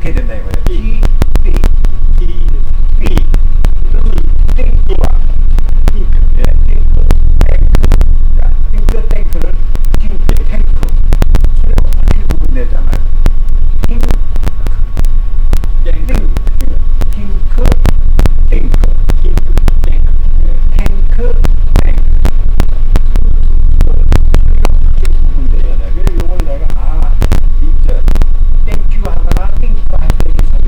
이렇게 된다 이거예요. 이. T, T, B. 그러면 띵크와 띵크, 예, 띵크, 탱크. 자, 띵크, 탱크를 ting크, 탱크. 소리가 확실히 구분되잖아요. 띵크, 땡크, 띵크, 띵크, 팅크, 땡크. 예, 탱크, 탱크. 소리가 확실히 구분되잖아요. 그래서 요걸 내가, 아, 진짜, 땡큐 하다가 띵크 할 때 이게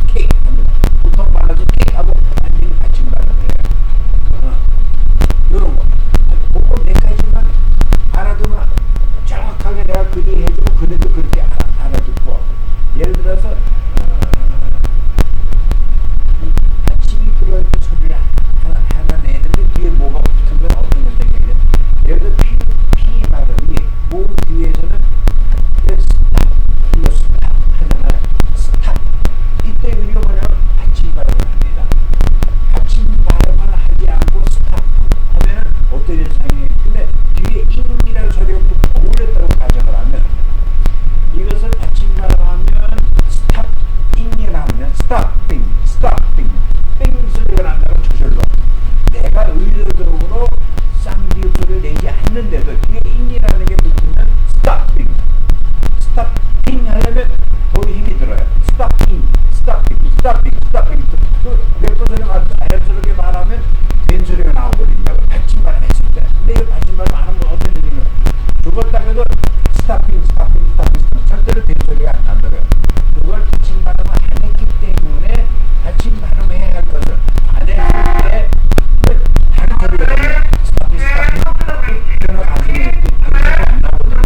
케이크 하면 보통 말라서 케이크 하고 완전히 받침 발음이에요. 이런 거. 그거 몇 가지만 알아두면 정확하게 내가 그리 해주고 그래도 그렇게 알아듣고 예를 들어서 이 받침이 들어있는 소리를 하나 내는데 뒤에 뭐가 붙으면 어떤 현상이 예를 들어 P 발음이 몸 뒤에서는 스탑, 이거 스탑 하잖아요. 스탑. 이때 의미가 뭐냐면 받침 발음을 합니다. 받침 발음을 하지 않고 스탑 하면 어떤 현상이 근데 뒤에 인이라는 소리가 어울렸다고 가정을 하면 이것을 받침 발음하면 스탑인이라 하면 스탑빙, 스탑빙, 빙 소리가 난다고 저절로 내가 의도적으로 쌍디읍 소리를 내지 않는데도 뒤에 인이라는 게 붙으면 스탑빙, 스탑빙 하려면 더 힘이 들어요. 스탑인, 스탑빙, 스탑빙, 스탑빙. 그 웹도 소리가 자연스럽게 말하면 된 소리가 나오거든요. 받침 발음 했을 때. 근데 이거 받침 발음 안 하면 어떤 얘기는 죽었다 해도 스탑빙, 스탑빙, 스탑빙. 절대로 된 소리가 안 난다고요. 그걸 받침 발음을 안 했기 때문에 받침 발음해야 할 것을 안 했을 때 다른 소리가 나요. 스탑빙, 스탑빙. 그런 거 나중에 안 나오거든요.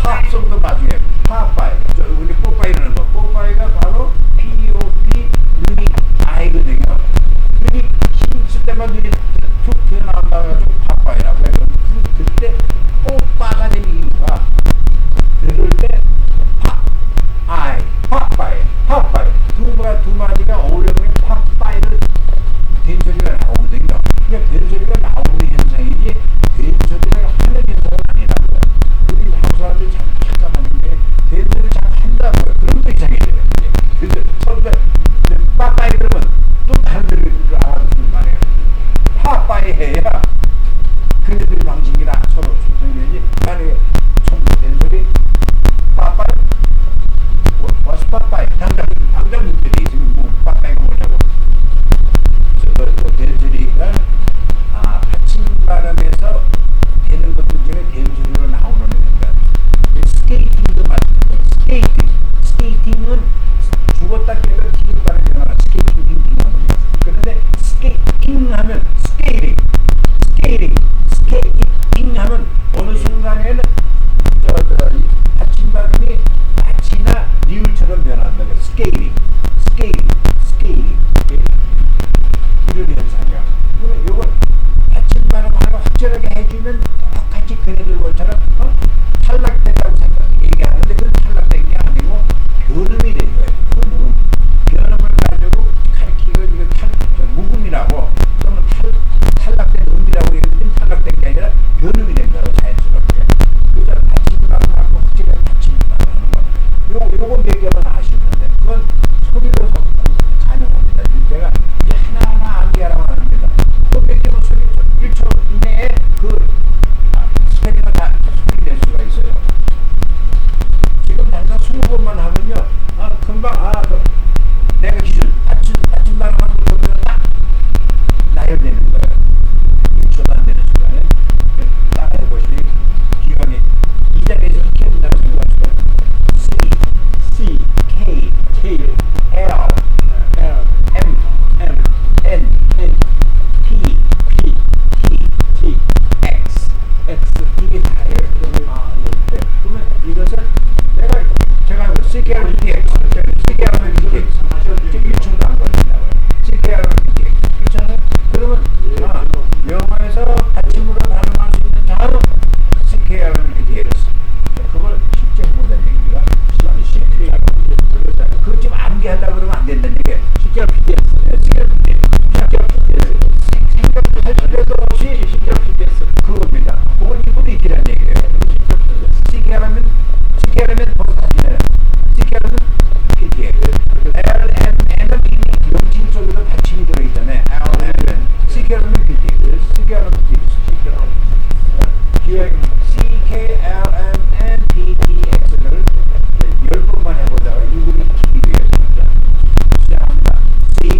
팝송도 나중에 팝파이. 우리 뽀빠이라는 거. 뽀빠이가 바로 P-O-P 유닉 I거든요. 유닉 힘쓸 때만 유닉 툭 튀어나온다고 팝파이라고 해요. 그때 뽀빠가 된 이유가 들을 때 팝, 아이, 팝파이, 팝파이. 두 마디가 어울려면 팝파이를 된 소리가 나오거든요. 그냥 된 소리가 나오는 현상이지 된 소리를 하는 현상은 아니라고요. 우리 한국 사람들이 참 착각하는 게 된 소리를 잘 한다고요. 그런 거 이상해져요. 그래서 처음에 빠빠이 그러면 또 다른 소리를 알아듣는 말이에요. 팝빠이 해야 그네들이 방식이랑 서로 소통이 되지. 만약에 된 소리 빠빠이 와서 빠빠이 당장 문제돼 있으면 뭐 빠빠이가 뭐냐고. 그래서 된 소리가 받침 발음에서 되는 것들 중에 된 소리로 나오는 거니까 스케이팅도 마찬가지예요. 스케이팅은 죽었다 깨면 튀김 발음이 나와. 스케이팅 팅팅 하는 거. 그런데 스케이팅 하면 스케이팅 하면 어느 순간에는 받침 발음이 마치나 리을처럼 변한다. 스케이팅 이런 현상이야. 그러면 이거 받침 발음 하나 확실하게 해주면 똑같이 그네들 것처럼 탈락됐다고 얘기하는데 그건 탈락된 게 아니고 변음이 된 거예요. 변음을 가지고 가리키고 이거 묵음이라고 또는 탈락된 음이라고 얘기하면 탈락된 게 아니라 변음이 된 거예요. 자연스럽게. 그래서 받침 발음하고 확실하게 받침 발음하는 거예요. 요거 몇 개만 아시는데 그건 소리로서 가능합니다. 제가 이제 하나하나 암기하라고 합니다. 그 몇 개만 소리 1초 이내에 그 스페링을 다 소리낼 수가 있어요. 지금 당장 20번만 하면요. 금방 내가 기준 받침 발음하는 거 보면 딱 나열되는 거예요. 1초도 안 되는 시간에 딱 해보시니 기억이 이 자리에서 이렇게 된다고 생각하시면 C, K, L, M, N, P, T, X 이게 다예요. 그러면 이것을 제가 CKR은 DX, CKR은 DX, 지금 1초도 안 걸린다고요. CKR은 DX. 그렇잖아요? 그러면 영어에서 받침으로 발음할 수 있는 단어 CKR은 DX. 그걸 쉽게 보다는 얘기가 그거 좀 암기하려고 그러면 안 된다는 얘기예요. CKR PDS. 생각할 필요도 없이 CKR PDS. 그겁니다. 그걸 입으로 익히라는 얘기예요. CKR하면 벌써 다시네요. CKR은 PDS. LMN은 이미 명칭 속에도 받침이 들어있잖아요. LMN. CKR은 PDS. CKR은 PDS. CKLMN PDX를 10번만 해보다가 입으로 익히기 위해서입니다. 시작합니다. C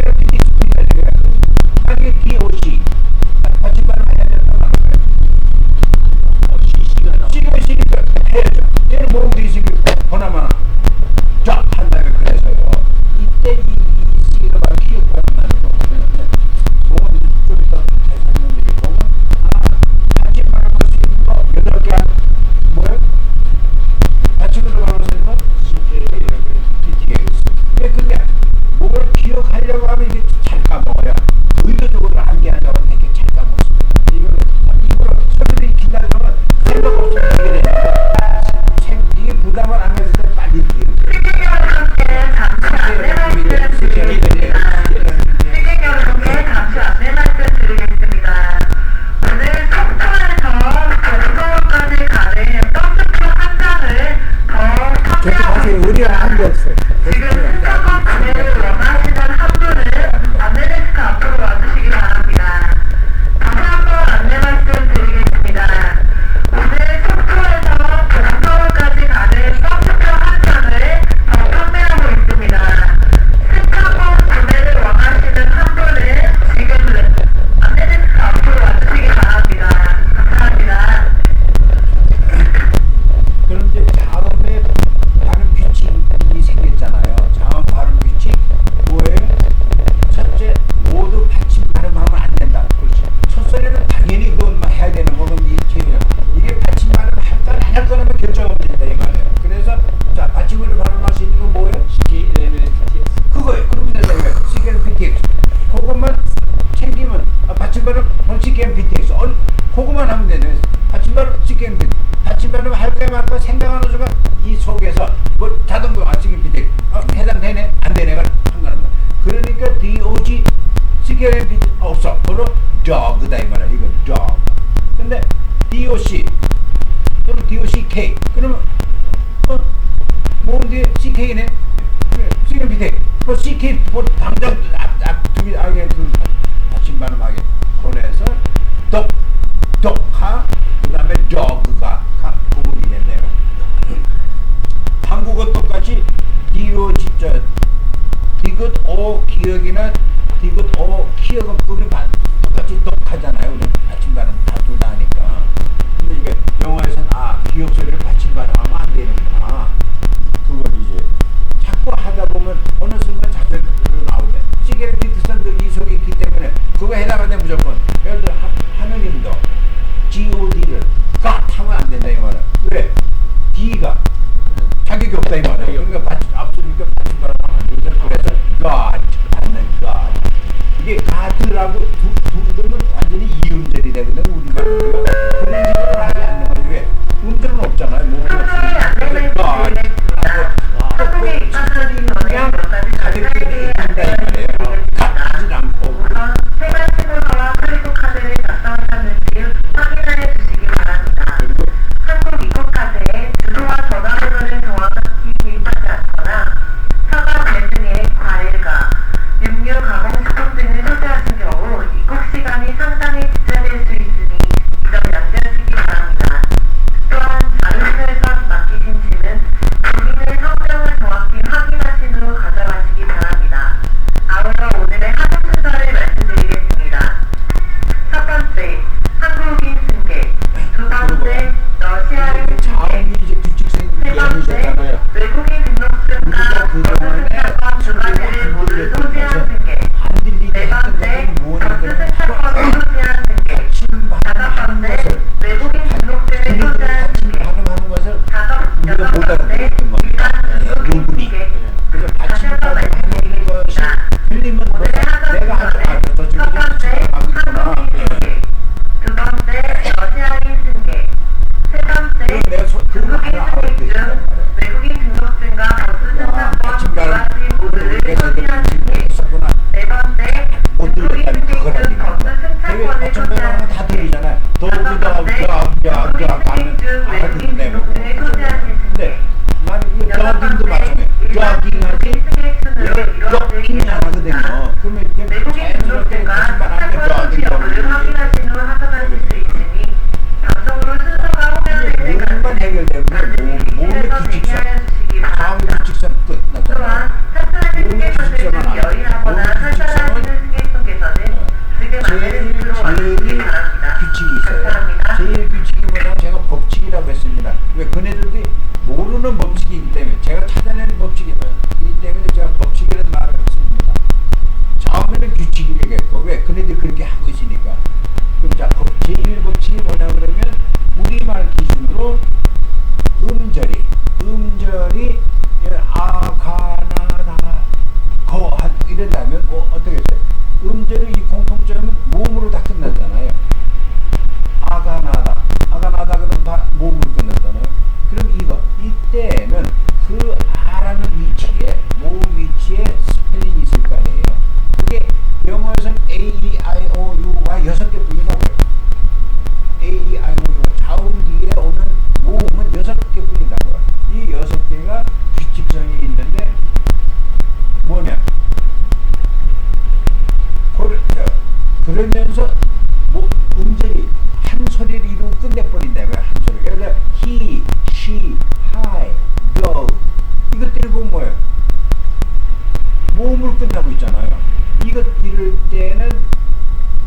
시계를 PTXP가 되게 만약에 DOC 받침반을 해야 된다는 거예요. C가 있으니까 해야죠. 얘는 모음도 있으니까 보나마나 쫙 한 다음에 그래서요. 이때 이 C가 바로 기억 발음하는 거거든요. 모음이 좀 더 설명드릴 거면 받침반을 볼 수 있는 거 8개 뭐예요? 받침으로 바로 쓰는 거 PTX. 근데 그걸 기억하려고 하면 이게 잘 까먹어요. 의도적으로 암기하려고 되게 잘 까먹습니다. 이거를 설명이 기다리면 생각 없이 하게 되니까 이게 부담을 안 가질 때 빨리 우리가 안 됐어요. 지금 승차권 구매를 원하시는 한 분은 안내데스크 앞으로 와주시기 바랍니다. 다시 한번 안내 말씀드리겠습니다. 오늘 속초에서 동서울까지 가는 버스표 한 편을 더 판매하고 있습니다. 승차권 구매를 원하시는 한 분은 지금 안내데스크 앞으로 와주시기 바랍니다. 감사합니다. 그런데 다음에 발음 규칙이 생겼잖아요. 자음 발음 규칙 뭐예요? 첫째, 모두 받침 발음하면 안 된다. 그렇지. 첫 소리는 당연히 그것만 해야 되는 거는 이게 받침 발음 할까 안 할까 하면 결정하면 된다 이 말이에요. 그래서 자 받침으로 발음할 수 있는 건 뭐예요? 그거예요. 그러면 된다 이거예요. CKN PTX. 그것만 챙기면 받침 발음 CKN PTX. 그것만 하면 되네. 받침 발음 CKN PTX. 받침 발음 할까 말까 생각하는 순간 이 속에서 뭐 자동으로 CKN PTX 해당되네 안 되네가 상관없는. 그러니까 DOG CKN PTX 없어. 그럼 dog다 이 말이야. 이거 dog. 근데 DOC 또는 DOCK 그러면 모음 뒤에 CK네. CKN PTX 뭐 CK 뭐 당장 앞두기 하게 그 받침 발음하게. 그래서 독하 그 다음에 dog가 구분이 됐네요. 한국어 똑같이 디귿 오 기억이나 디귿 오 기억은 우리 똑같이 독하잖아요. 우리 받침 발음 다 둘 다 하니까. 근데 이게 영어에서는 기억 소리를 받침 발음하면 안 되는구나. 그걸 이제 자꾸 하다 보면 어느 순간 자꾸 나오네. 시계를 비트선도 이 속에 있기 때문에 그거 해나가네 무조건. 예를 들어 하느님도 God를 God 하면 안 된다 이 말은. 왜? D가 자격이 없다 이 말이에요. 그러니까 앞서니까 받침 발음하면 안 되죠. 그래서 God 받는 God. 이게 God라고 두면 완전히 이음절이 되거든 우리 발음이요. 그런 식으로 하지 않는 거지. 왜? 음절은 없잖아요. 몸이 없으니까. 그래서 God 그냥 가볍게 내준다 이 말이에요. 하지 않고. 생활신고서와 크레딧 카드를 작성하셨는지 확인해 주시기 바랍니다. 한국 입국카드에 주소와 전화번호를 정확히 기입하지 않거나 사과, 배 등의 과일과 육류, 가공식품 등을 소지하신 경우 입국 시간이 상당히 지체될 수 있으니 이 점 양지하시기 바랍니다. 또한 자료실에서 맡기신 짐은 주민의 성명을 정확히 확인하신 후 가져가시기 바랍니다. 아울러 오늘의 하도 순서를 말씀드리겠습니다. 첫 번째, 한국인 승객. 두 번째, 러시아인 승객. 세 번째, 외국인 등록증과 버스 승차권 두 가지를 모두 소지한 승객. 네 번째, 버스 승차권을 소지한 승객. 다섯 번째, 외국인 등록증을 소지한 승객. 여섯 번째, 일반 등록인 승객. 다시 한번 말씀드리겠습니다. 오늘의 하도 순서는 첫 번째, 한국인 승객. 두 번째, 러시아인 승객. 세 번째, 중국인 승객 중 외국인 등록증과 버스 승차권 두 가지 모두를 소지한 승객. 네 번째, 중국인 승객 중 버스 승차권을 소지한 승객. 다섯 번째, 중국인 승객 중 외국인 등록증을 소지하신 승객. 여섯 번째, 일반 중국인 승객 순으로 이루어지기 바랍니다. 외국인 등록증과 승차권 소지 여부를 확인하신 후 하산하실 수 있으니 방송으로 순서가 호명될 때까지 반드시 기실에서 대기하여 주시기 바랍니다. 또한 탑승하신 승객분들 중 여인하거나 설사한 그러면서 뭐 음절이 한 소리를 이루고 끝내버린다고요. 한 소리. 그래서 he, she, hi, go 이것들이 보면 뭐예요? 모음을 끝나고 있잖아요. 이것 이럴 때는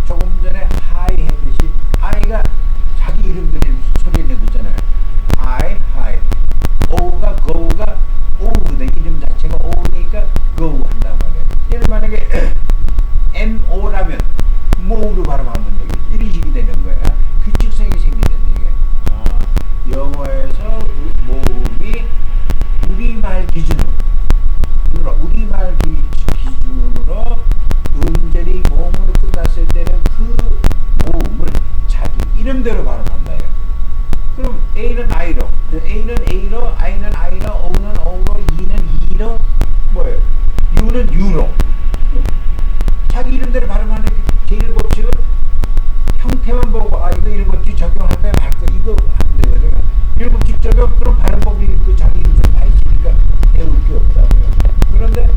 조금 전에 hi 했듯이 I가 자기 이름들이 소리 내고 있잖아요. I, hi. O가 go가 O거든. 이름 자체가 O니까 go 한단 말이에요. 예를 만약에 MO라면 뭐로 발음하면 되겠지. 이런 식이 되는 거야. 규칙성이 생기는 얘기야. 영어에서 모음이 우리말 기준으로 음절이 모음으로 끝났을 때는 그 모음을 자기 이름대로 발음한다. 그럼 A는 I로, A는 A로, I는 I로, O는 O로, E는 E로, 뭐예요? U는 U로. 자기 이름대로 발음하는 제일 법칙은 형태만 보고 이거 이런 법칙 적용하면 말거 이거 하면 되거든요. 이런 법칙 적용 그럼 발음법이 그 자기 이름대로 다 있으니까 배울 게 없다고요. 그런데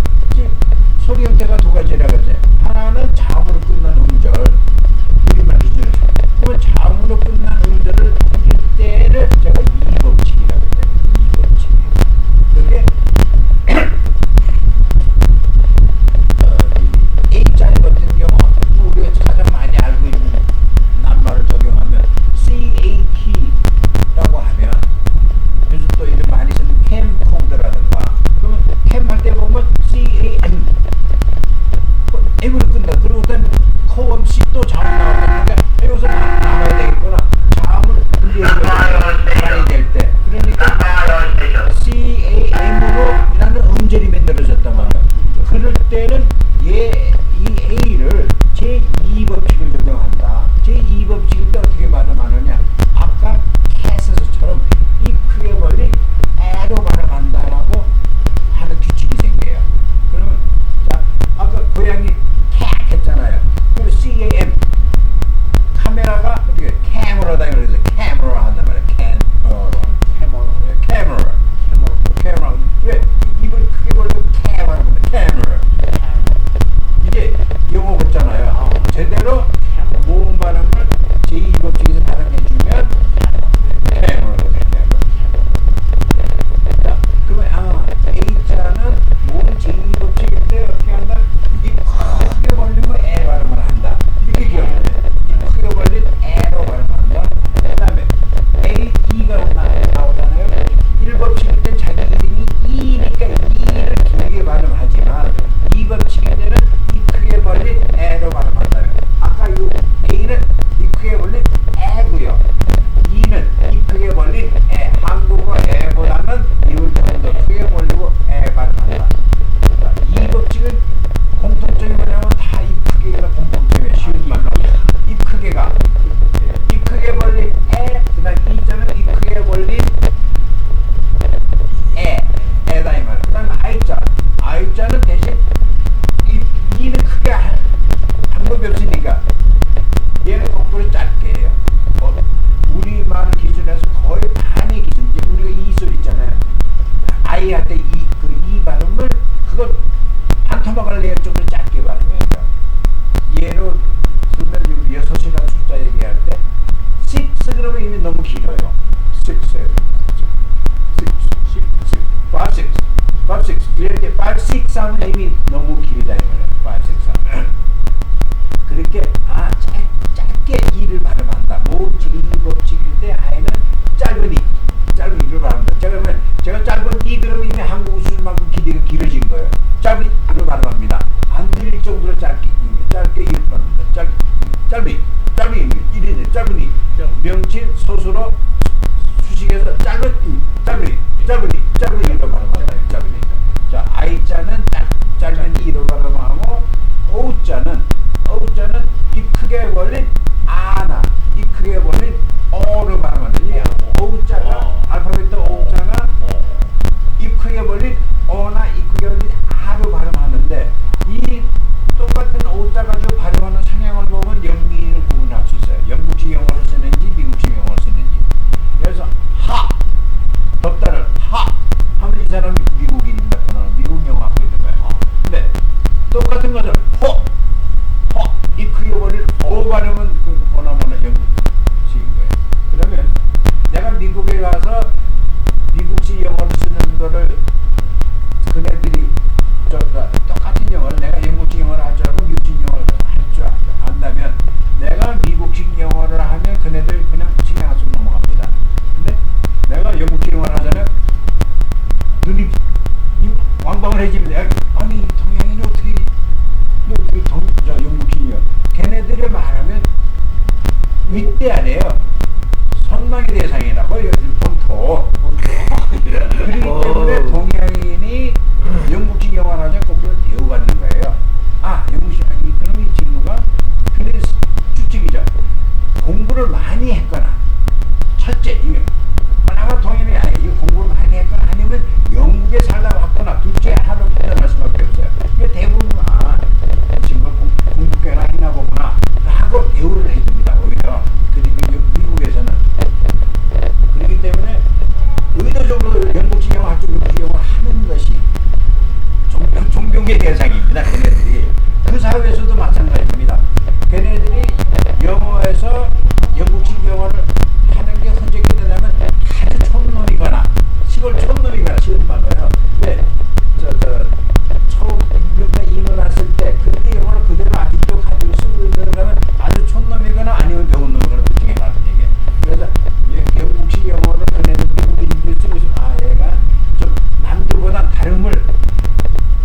소리 형태가 두 가지라고 했어요. 하나는 자음으로 끝난 음절, 우리말 기준으로. 그러면 자음으로 끝난 음절을 이때를 제가 이법칙이라고 했어요. 이법칙. 그게 A자 같은 경우 우리가 가장 많이 알고 있는 낱말을 적용하면 CAT라고 하면 요즘 또 이름 많이 쓰는 캠코더라든가 그러면 캠 할 때 보면 CAM M으로 끝나. 그리고 일단 코음 C도 자음 나왔으니까 여기서 나와야 되겠구나. 자음을 분리해야 될 때. 그러니까 CAM으로 라는 음절이 만들어졌단 말이야. 그럴 때는 이 A를 제2법칙을 적용한다. 제2법칙일 때 어떻게 발음하느냐. 아까 캐스처럼 이 크게 벌린 애로 발음한다라고 하는 규칙이 생겨요. 그러면 자 아까 고양이 cat 했잖아요. 그럼 CAM 카메라가 어떻게 캐머라다 그래서 캐머라 한단 말이야. 캐머라. 왜 입을 크게 벌리고 캐머라 하면 캐머라. 이제 영어 같잖아요. 제대로 모음 발음을 제2법칙에서 발음해주면 캐머라가 되냐. 자, 그러면 A자는 모음 제2법칙일 때 어떻게 한다? 이 크게 벌리고 애 발음을 한다. 이렇게 기억해야 돼. 이 크게 벌린 애로 발음한다. 그 다음에 A, E가 나오잖아요. 1법칙일 땐 자기 이름이 E니까 E를 길게 발음하지만 2법칙일 때는 이 크게 벌린 애로 발음한다. 아까 이 A는 이 크게 벌린 애고요. E는 이 크게 벌린 애. 한국어 애보다는 이걸 좀 더 크게 벌리고 애 발음한다. 이 법칙은 공통점이 뭐냐면 다 이 크기가 공통점이에요. 쉬운 말로 이 크기가 이 크게 벌린 애, 그 다음 이자는 이 크게 벌린 애다 이 말이야. 그 다음에 I자는 대신 이는 크게 할 방법이 없으니까 얘는 거꾸로 짧게 해요. 우리말 기준에서 거의 반의 기준. 우리가 이 소리 있잖아요. I 할 때 이 발음을 그걸 반토막을 낼 정도로 짧게 발음해요. 예로 들면 우리 6이라는 숫자 얘기할 때 6 그러면 이미 너무 길어요. 6 이럴 때 5, 6 하면 이미 너무 길다 이 말이에요. 5, 6 하면 그렇게 짧게 이를 발음한다. 모음 제2법칙일 때 I는 짧은 이를 발음한다. 제가 짧은 이 그러면 이미 한국 수준만큼 길이가 길어진 거예요. 짧은 이를 발음합니다. 안 들릴 정도로 짧게 이를 발음합니다. 짧은 이 명칭 소수로 수식에서 짧은 이로 발음한다. 짧은 이. 자, I자는 짧은 이로 발음하고 O자는 이 크게 벌린 아나 이 크게 벌린 어로 발음한다. 이 O자가 알파벳 O자가 이 크게 벌린 어나 이 크게 벌린 아로 발음하는데 이 똑같은 O자 가지고 발음하는 성향을 보면 영미를 구분할 수 있어요. 영국식 영어를 쓰는지 미국식 영어를 쓰는지. 그래서 덥다를 하면 이 사람이 미국인입니다. 미국 영어 하고 있는 거예요. 근데 똑같은 것을 이 크게 벌린 오 절대 아니에요. 선망의 대상이라고 본토. 그렇기 때문에 동양인이 영국식 영화라면 거꾸로 대우받는 거예요. 아, 영국식 그럼 이 친구가 그래서 추측이죠. 공부를 많이 했거나 첫째 이게 그나마 동양인이 이 공부를 많이 했거나 아니면 영국에 살다 왔거나 둘째 하나로 판단할 수밖에 없어요. 그러니까 대부분 이 친구가 공부 꽤나 했나 보구나 하고 대우를 해줍니다. 오히려 그러니까 미국에서는 그렇기 때문에 의도적으로 영국식 영화 한쪽 영국식 영화를 하는 것이 존경의 대상입니다. 걔네들이 그 사회에서도 마찬가지입니다. 걔네들이 영어에서 영국식 영어를 하는 게 흔적이 되냐면 아주 촌놈이거나 시골 촌놈이거나 쉬운 말로요. 근데 처음 이민 왔을 때 그때 영어를 그대로 아직도 가지고 쓰고 있는 아주 촌놈이거나 아니면 배운 놈이거나 그 중에 하나는 얘기예요. 그래서 영국식 영어를 그네들 미국인들이 쓰고 있으면 얘가 좀 남들보다 다름을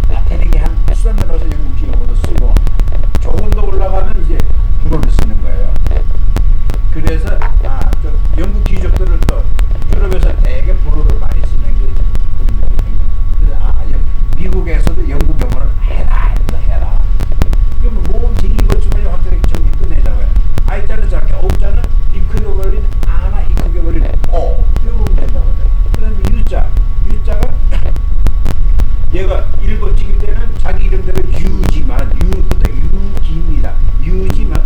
나타내게 한 수단으로서 영국식 영어도 쓰고 조금 더 올라가면 이제 불어를 쓰는 거예요. 그래서 좀 영국 귀족들을 또 유럽에서 되게 불어를 많이 쓰는 게 그런 거거든요. 그래서 미국에서도 영국 영어를 해라. 그러면 모음 제2버춤을 확실하게 정리 끝내자고요. 아이자는 저렇게 오자는 이 크게 걸린 아나 이 크게 걸린 오 이거 보면 된다고요. 그런데 유자가 얘가 1법칙일 때는 자기 이름대로 유지만 그것도 유기입니다. 유지만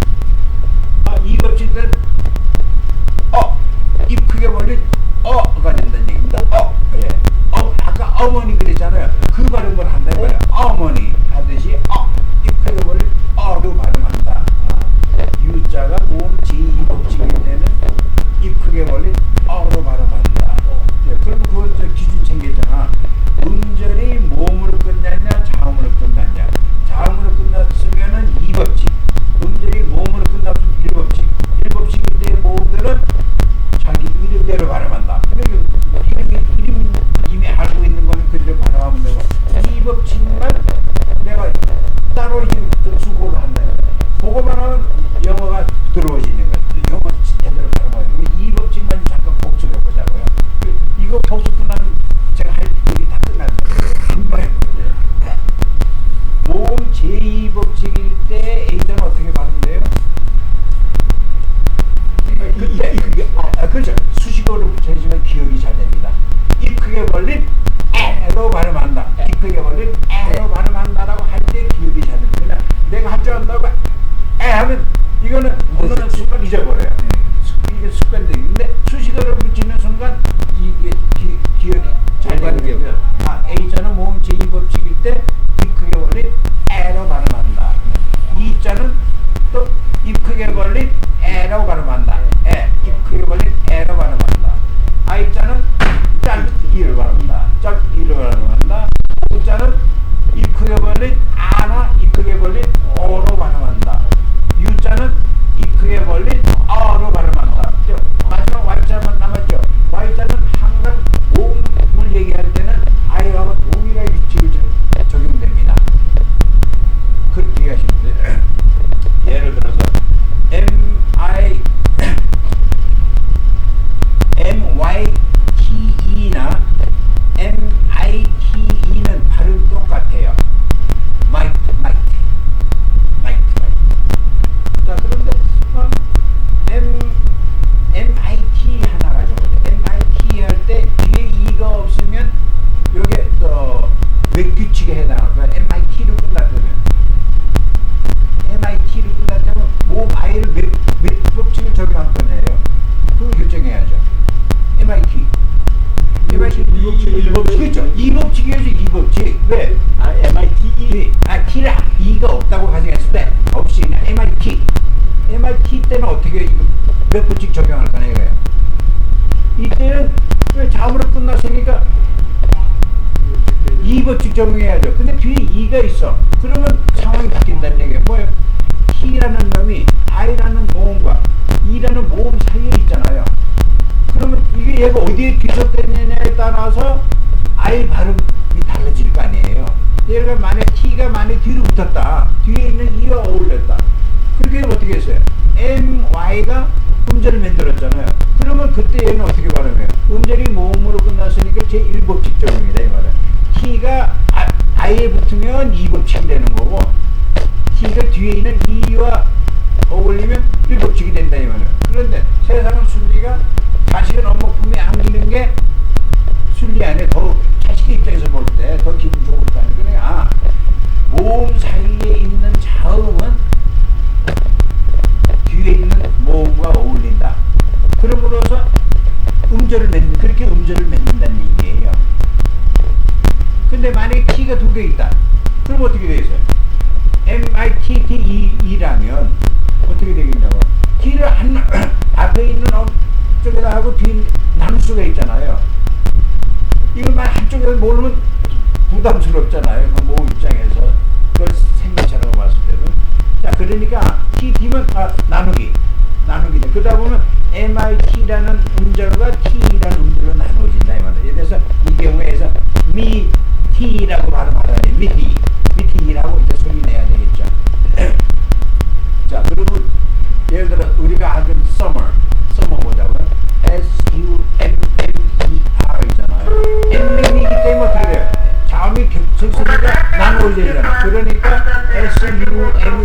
2법칙 때는 입 크게 벌린 어가 된다는 얘기입니다. 예. 아까 어머니 그랬잖아요. 그 발음을 한다는 거예요. 어머니 하듯이 입 크게 벌린 어로 발음한다. 유자가 모음 제2법칙일 때는 입 크게 벌린 어로 발음한다. 예. 그럼 그건 저 기준 챙겼잖아. 음절이 모음으로 끝났냐 자음으로 끝났냐. 자음으로 끝났으면은 2법칙, 음절이 모음으로 끝났으면 1법칙. 1법칙일 때의 모음들은 자기 이름대로 발음한다. 그러니까 이름 이미 알고 있는 거는 그대로 발음하면 되고 2법칙만 내가 따로 좀 수고를 한다는 거예요. 그거만 하면 영어가 부드러워지는 거예요. 영어 제대로 발음하고 2법칙만 잠깐 복습해 보자고요. 이거 복습 끝나면 제가 할 일이 다 끝났어요. 한 번에 모음 제2법칙일 때 A자는 어떻게 발음돼요? 그때 그렇죠. 수식어를 붙여주면 기억이 잘 됩니다. 입 크게 벌린 에로 발음한다. 입 크게 벌린 에로 발음한다라고 할 때 기억이 잘 됩니다. 그냥 내가 할 줄 안다고 에 하면 이거는 어느 순간 잊어버려요. 이게 습관적인데 수식어를 붙이는 순간 이게 기억이 잘 됩니다. A자는 모음 제2법칙일 때 입 크게 벌린 에로 발음한다. E자는 또 입 크게 벌린 에로 발음한다. 입 크게 벌린 에로 발음한다. I자는 짧기를 발음한다. 짧기를 발음한다. O자는 입 크게 벌린 아나 입 크게 벌린 오로 발음한다. U자는 입 크게 벌린 어로 발음한다. 마지막 Y자만 남았죠. Y자는 항상 모음을 얘기할 때는 I하고 동일한 규칙을 적용됩니다. 그렇게 얘기하시면 돼요. 예를 들어서 MYTE나 MITE는 발음 똑같아요. might. 자, 그런데 MIT 하나 가져보죠. MIT 할 때 뒤에 E가 없으면 이게 몇 규칙에 해당할 거야. MIT로 끝났다면 모음 I를 몇 법칙을 적용할 거냐요. 그걸 결정해야죠. MIT 1법칙이죠. 2법칙이죠. 2법칙. 왜? MIT T를 E가 없다고 가정했을 때 없이 그냥 MIT 때는 어떻게 몇 법칙 적용할 거냐 이거예요. 이때는 왜 자음으로 끝났으니까 2법칙 적용해야죠. 근데 뒤에 E가 있어. 그러면 상황이 바뀐다는 얘기예요. 뭐예요? T라는 놈이 I라는 모음과 E라는 모음 사이에 있잖아요. 그러면 이게 얘가 어디에 귀속됐느냐에 따라서 I 발음이 달라질 거 아니에요. 얘가 만약 T가 만약 뒤로 붙었다. 뒤에 있는 E와 어울렸다. 그렇게 되면 어떻게 했어요? MY가 음절을 만들었잖아요. 그러면 그때 얘는 어떻게 발음해요? 음절이 모음으로 끝났으니까 제1법칙 적용이다 이 말은. T가 아예 붙으면 2법칙이 되는 거고 T가 뒤에 있는 E와 어울리면 1법칙이 된다 이 말은. 그런데 세상은 순리가 자식은 엄마 품에 안기는 게 순리 안에 더 자식의 입장에서 볼 때 더 기분 좋다는 거네. 아, 모음 사이에 있는 자음은 뒤에 있는 모음과 어울린다. 그러므로서 그렇게 음절을 맺는다는 얘기예요. 근데 만약에 T가 두 개 있다. 그럼 어떻게 되겠어요? MITTE라면 어떻게 되겠냐고. T를 앞에 있는 쪽에다 하고 뒤에 나눌 수가 있잖아요. 이것만 한쪽에서 모르면 부담스럽잖아요. 그 모음 입장에서. 그걸 생리처럼 봤을 때도. 자, 그러니까 TT면 나누기다. 그러다 보면 MIT라는 음절과 T라는 음절로 나누어진다 이 말이에요. 예를 들어서 이 경우에서 미T라고 발음하라 돼. 미티라고 이제 소리 내야 되겠죠. 자, 그리고 예를 들어 우리가 하던 summer 보자고요. SUMMER 있잖아요. M이기 때문에 그래요. 자음이 겹쳐있으니까 나누어지잖아요. 그러니까 SUM이라는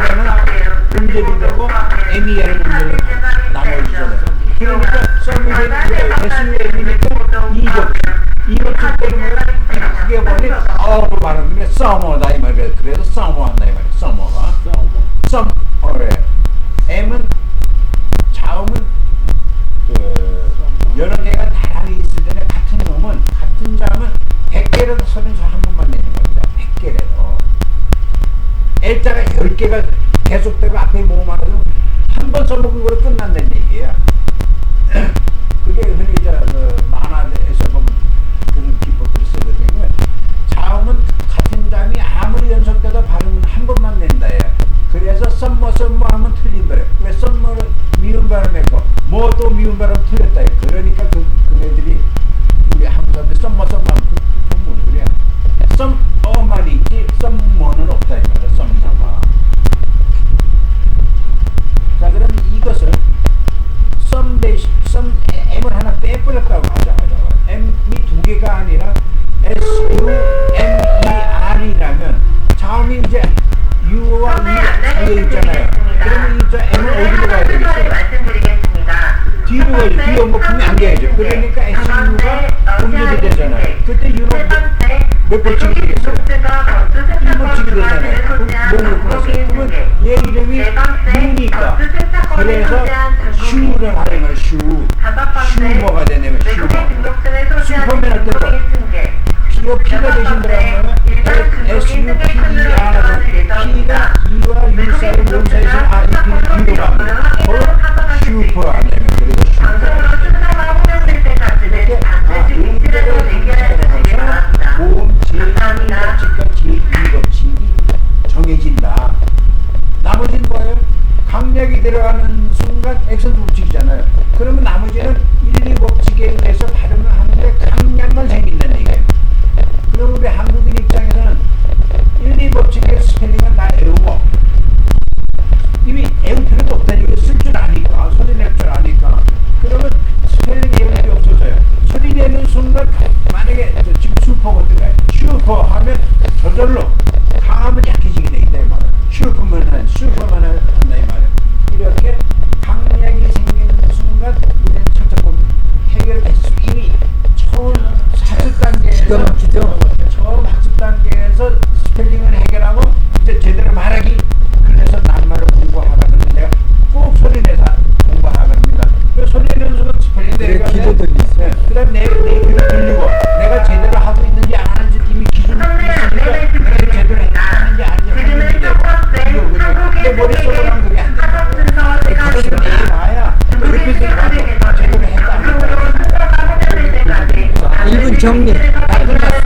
음절이 되고 MER은 음절이 나누어지잖아요. 그러니까 summer이 되는 SUM이니까 이것도 때문에 그게 뭐니? 어로 말하는 게 summer다 이 말이에요. 그래서 summer 한다 이 말이에요. summer가 summer에 M은 자음은 여러 개가 나란히 있을 때는 같은 자음은 100개라도 서른서 한 번만 내는 겁니다. 100개라도. L자가 10개가 계속되고 앞에 모음 하나도 한 번 써먹은 거로 끝난다는 얘기예요. 그게 흔히 만화에서 보면 그런 기법들을 쓰거든요. 자음은 같은 자음이 아무리 연속돼도 발음은 한 번만 낸다예요. 그래서 썸머 하면 틀린 거예요. 왜 썸머를 미운 발음했고 뭐또 미운 발음 틀렸다. 그러니까 그네들이 우리 한국사람들 썸머 하면 뭔 소리야? 썸머만 있지 썸머는 없다 이 말이야. 썸머가. 자, 그럼 이것을 M을 하나 빼버렸다고 하자마자 M이 두 개가 아니라 SUMER이라면 자음이 이제 U와 E 뒤에 있잖아요. 그러면 이 M은 어디로 가야 되겠어요? 뒤로 가야죠. 뒤에 엄마품이 안겨야죠. 그러니까 SU가 음절이 되잖아요. 그때 U는 몇 번씩이 되겠어요? 1번씩이 되잖아요. 몸으로 풀었어요. 그러면 얘 이름이 U니까 그래서 슈를 하려면 슈머가 되냐면 슈머. 슈퍼맨 할 때도 P가 되신다면 SUPER하고 P가 E와 U 사이 몸 사이에서 이 P는 뒤로 갑니다. 슈퍼 하려면 그래서 슈퍼. 이렇게 모음 제1법칙과 제2법칙이 정해진다. 나머지는 뭐예요? 강약이 들어가는 순간 액션 법칙이잖아요. 그러면 나머지는 1, 2법칙에 의해서 발음을 하는데 강약만 생긴다는 얘기예요. 그럼 우리 한국인 입장에서는 1, 2법칙의 스펠링은 다 외우고 이미 외울 필요도 없다. 이거 쓸 줄 아니까, 소리 낼 줄 아니까. 그러면 스펠링 외울 필요 없어져요. 소리 내는 순간 만약에 지금 슈퍼거든요. 슈퍼 하면 저절로 강함은 약해지게 되기 때문에 슈퍼만 한다 이 말이에요. 이렇게 강약이 생기는 순간 우리는 첫째 해결됐어. 이미 처음 학습 단계에서 처음 학습 단계에서 스펠링을 해결하고 이제 제대로 말하기. 그래서 낱말을 공부하라는 내가 꼭 소리내서 공부하랍니다. 그 소리내는 순간 스펠링 내가 그 다음 내 귀를 들리고 내가 제대로 하고 있는지 안 하는지 이미 기준이 있으니까 내가 제대로 했는지 아닌지 확인이 되고 내 머릿속으로는 그게 안 된다. 그것을 내놔야 옆에서 봐도 제대로 했다 안 했다. 1분 정리. 다 끝났어.